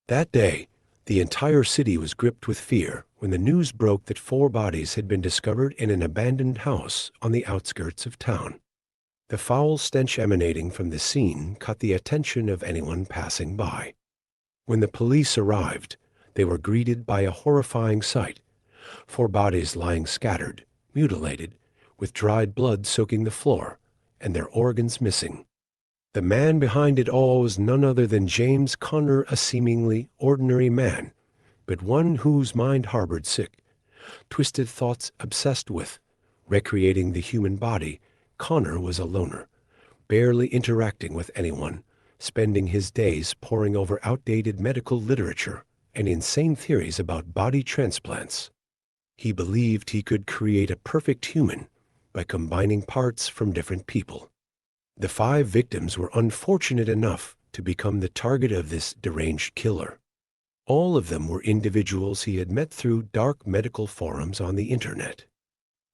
That day, the entire city was gripped with fear when the news broke that 4 bodies had been discovered in an abandoned house on the outskirts of town. The foul stench emanating from the scene caught the attention of anyone passing by. When the police arrived, they were greeted by a horrifying sight: 4 bodies lying scattered, mutilated, with dried blood soaking the floor, and their organs missing. The man behind it all was none other than James Connor, a seemingly ordinary man, but one whose mind harbored sick, twisted thoughts obsessed with recreating the human body. Connor was a loner, barely interacting with anyone, spending his days poring over outdated medical literature and insane theories about body transplants. He believed he could create a perfect human by combining parts from different people. The 5 victims were unfortunate enough to become the target of this deranged killer. All of them were individuals he had met through dark medical forums on the internet.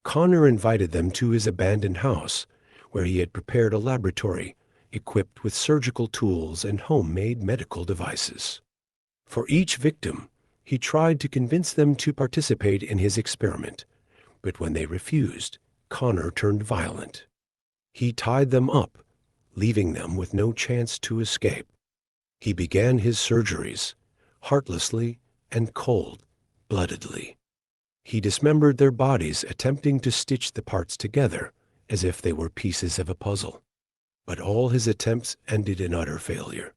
Connor invited them to his abandoned house, where he had prepared a laboratory equipped with surgical tools and homemade medical devices. For each victim, he tried to convince them to participate in his experiment, but when they refused, Connor turned violent. He tied them up, leaving them with no chance to escape. He began his surgeries, heartlessly and cold-bloodedly. He dismembered their bodies, attempting to stitch the parts together as if they were pieces of a puzzle. But all his attempts ended in utter failure.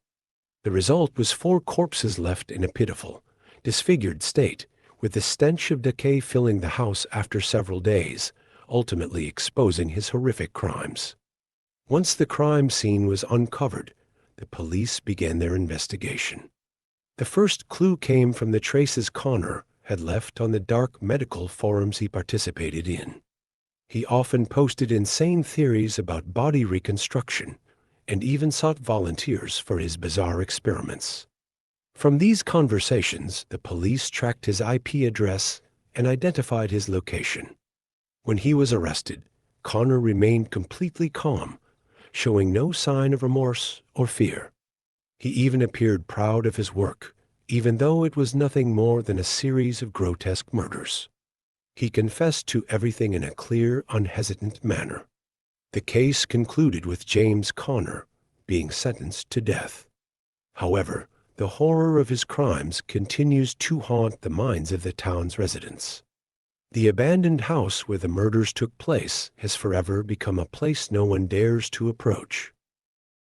The result was 4 corpses left in a pitiful, disfigured state, with the stench of decay filling the house after several days, ultimately exposing his horrific crimes. Once the crime scene was uncovered, the police began their investigation. The first clue came from the traces Connor had left on the dark medical forums he participated in. He often posted insane theories about body reconstruction and even sought volunteers for his bizarre experiments. From these conversations, the police tracked his IP address and identified his location. When he was arrested, Connor remained completely calm, showing no sign of remorse or fear. He even appeared proud of his work, even though it was nothing more than a series of grotesque murders. He confessed to everything in a clear, unhesitant manner. The case concluded with James Connor being sentenced to death. However, the horror of his crimes continues to haunt the minds of the town's residents. The abandoned house where the murders took place has forever become a place no one dares to approach.